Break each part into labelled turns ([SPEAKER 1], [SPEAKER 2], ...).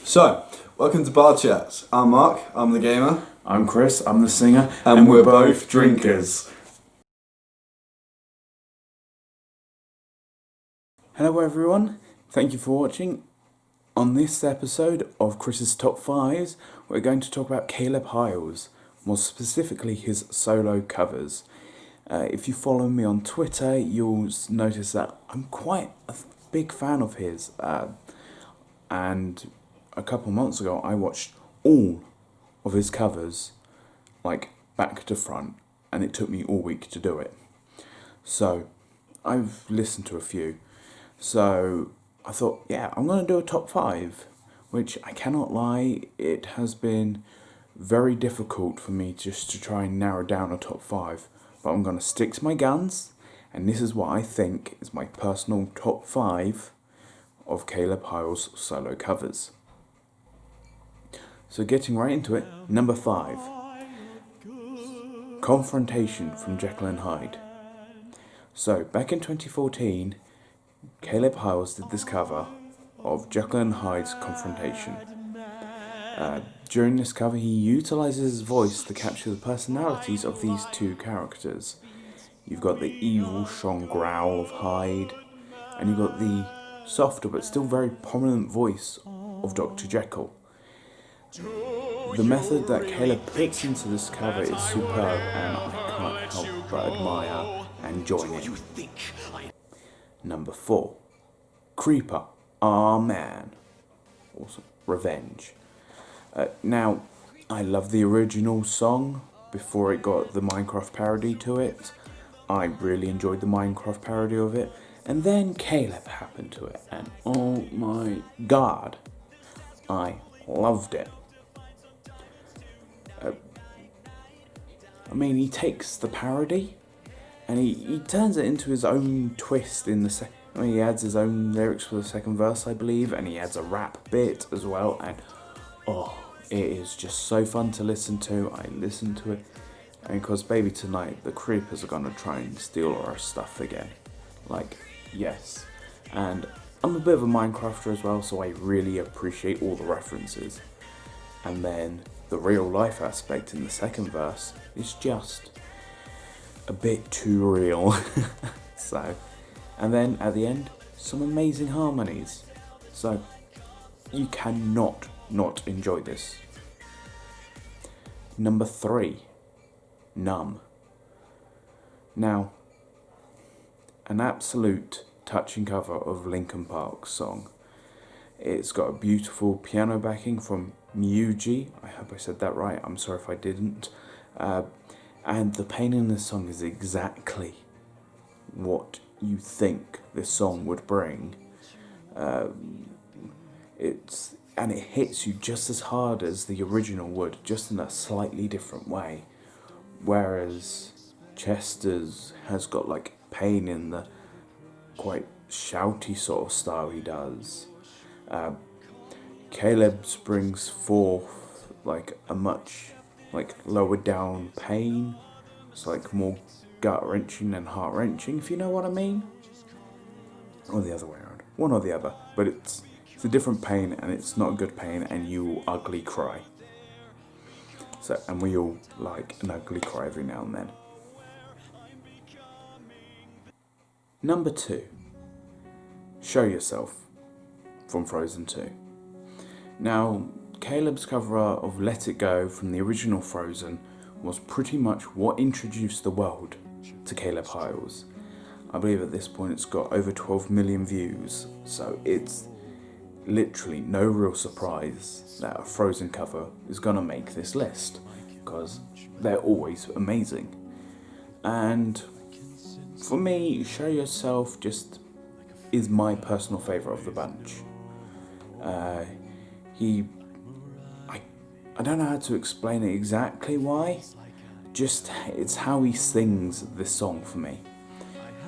[SPEAKER 1] So, welcome to Bar Chats. I'm Mark, I'm the gamer.
[SPEAKER 2] I'm Chris, I'm the singer,
[SPEAKER 1] And we're both drinkers.
[SPEAKER 2] Hello everyone, thank you for watching. On this episode of Chris's Top 5s, we're going to talk about Caleb Hyles, more specifically his solo covers. If you follow me on Twitter, you'll notice that I'm quite a big fan of his. And a couple months ago, I watched all of his covers, like back to front, and it took me all week to do it. So, I've listened to a few. So, I thought, yeah, I'm going to do a top 5, which I cannot lie, it has been very difficult for me just to try and narrow down a top 5. But I'm going to stick to my guns, and this is what I think is my personal top 5 of Caleb Hyles solo covers. So getting right into it, number 5. Confrontation from Jekyll and Hyde. So, back in 2014, Caleb Hyles did this cover of Jekyll and Hyde's Confrontation. During this cover, he utilises his voice to capture the personalities of these two characters. You've got the evil, strong growl of Hyde, and you've got the softer but still very prominent voice of Dr. Jekyll. The method that Caleb puts into this cover is superb, and I can't help but admire and join in. Number 4. Creeper. Aw man. Awesome. Revenge. Now, I love the original song before it got the Minecraft parody to it. I really enjoyed the Minecraft parody of it. And then Caleb happened to it, and oh my god, I loved it. He takes the parody and he turns it into his own twist in the he adds his own lyrics for the second verse, I believe, and he adds a rap bit as well, and it is just so fun to listen to. I listen to it, and because baby tonight the creepers are gonna try and steal our stuff again. Like, yes. And I'm a bit of a Minecrafter as well, so I really appreciate all the references. And then the real life aspect in the second verse is just a bit too real. So, and then at the end, some amazing harmonies. So, you cannot not enjoy this. Number 3. Numb. Now, an absolute touching cover of Linkin Park's song. It's got a beautiful piano backing from Myuji. I hope I said that right. I'm sorry if I didn't. And the pain in this song is exactly what you think this song would bring. And it hits you just as hard as the original would, just in a slightly different way. Whereas Chester's has got like pain in the quite shouty sort of style he does. Caleb's brings forth like a much lower down pain. It's like more gut wrenching and heart wrenching, if you know what I mean. Or the other way around. One or the other. But it's a different pain, and it's not a good pain, and you will ugly cry. So, and we all like an ugly cry every now and then. Number 2. Show Yourself from Frozen 2. Now, Caleb's cover art of Let It Go from the original Frozen was pretty much what introduced the world to Caleb Hyles. I believe at this point it's got over 12 million views, so it's literally no real surprise that a Frozen cover is gonna make this list, because they're always amazing. And for me, Show Yourself just is my personal favourite of the bunch. I don't know how to explain it exactly why, just it's how he sings this song for me.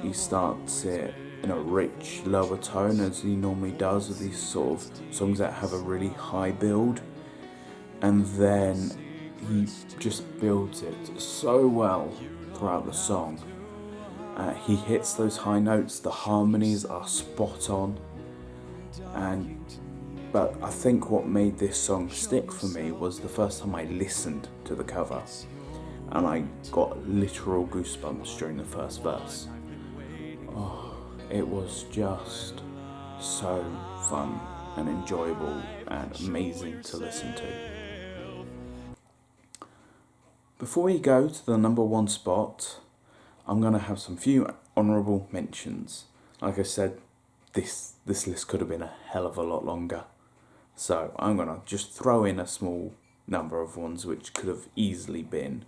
[SPEAKER 2] He starts it in a rich lower tone, as he normally does with these sort of songs that have a really high build, and then he just builds it so well throughout the song. He hits those high notes, the harmonies are spot on, and But I think what made this song stick for me was the first time I listened to the cover, and I got literal goosebumps during the first verse. Oh, it was just so fun and enjoyable and amazing to listen to. Before we go to the number one spot, I'm going to have some few honourable mentions. Like I said, this list could have been a hell of a lot longer. So I'm going to just throw in a small number of ones which could have easily been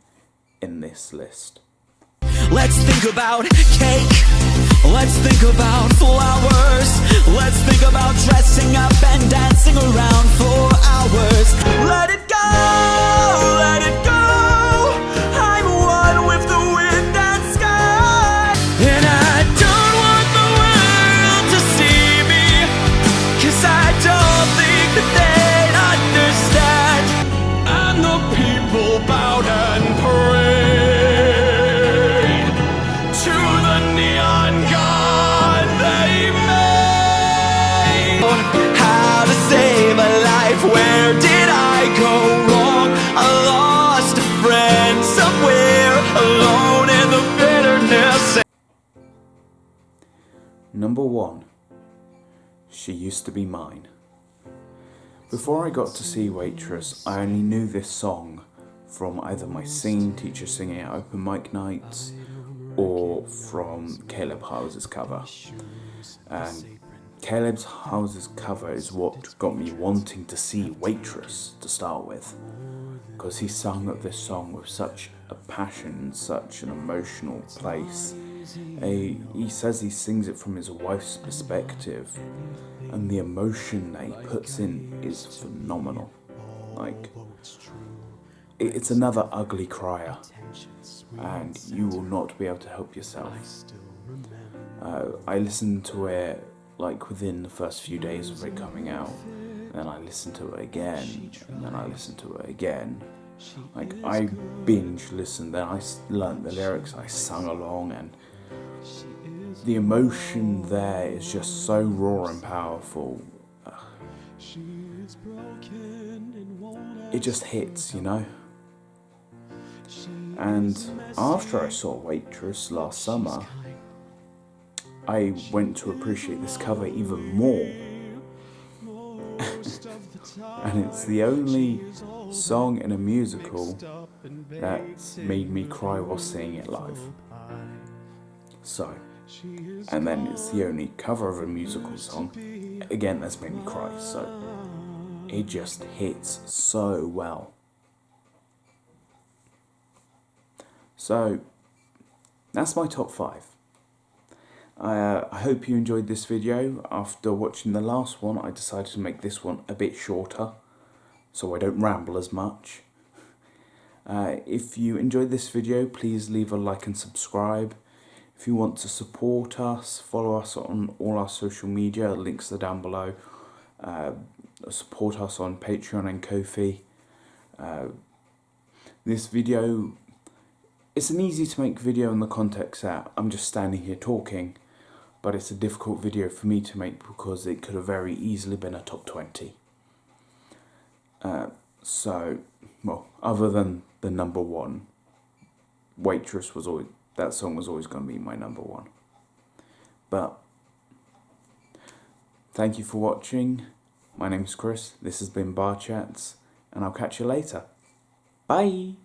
[SPEAKER 2] in this list.
[SPEAKER 3] Let's think about cake. Let's think about flowers. Let's think about dressing up and dancing around for hours. Let it go, let it go. I'm one with the wind and sky. And I don't want the world to see me, 'cause I don't think that they'd understand. And the people bowed and prayed to the neon god they made. How to save a life, where did I go wrong? I lost a friend somewhere alone in the bitterness.
[SPEAKER 2] Number one, She Used to Be Mine. Before I got to see Waitress, I only knew this song from either my singing teacher singing at open mic nights or from Caleb Hyles' cover. And Caleb Hyles' cover is what got me wanting to see Waitress to start with, because he sung this song with such a passion, such an emotional place. He says he sings it from his wife's perspective, and the emotion that he puts in is phenomenal. Like, it's another ugly crier, and you will not be able to help yourself. I listened to it like within the first few days of it coming out, and I listened to it again, and then I listened to it again. Like, I binge listened, then I learnt the lyrics, I sung along, and the emotion there is just so raw and powerful. It just hits, you know? And after I saw Waitress last summer, I went to appreciate this cover even more. And it's the only song in a musical that's made me cry while singing it live. So, and then it's the only cover of a musical song, again, that's made me cry. So, it just hits so well. So, that's my top 5. I hope you enjoyed this video. After watching the last one, I decided to make this one a bit shorter, so I don't ramble as much. If you enjoyed this video, please leave a like and subscribe. If you want to support us, follow us on all our social media, links are down below. Support us on Patreon and Ko-fi. This video, it's an easy to make video in the context that I'm just standing here talking, but it's a difficult video for me to make because it could have very easily been a top 20. So, well, other than the number one, Waitress was always, that song was always going to be my number one. But, thank you for watching. My name's Chris, this has been Bar Chats, and I'll catch you later. Bye!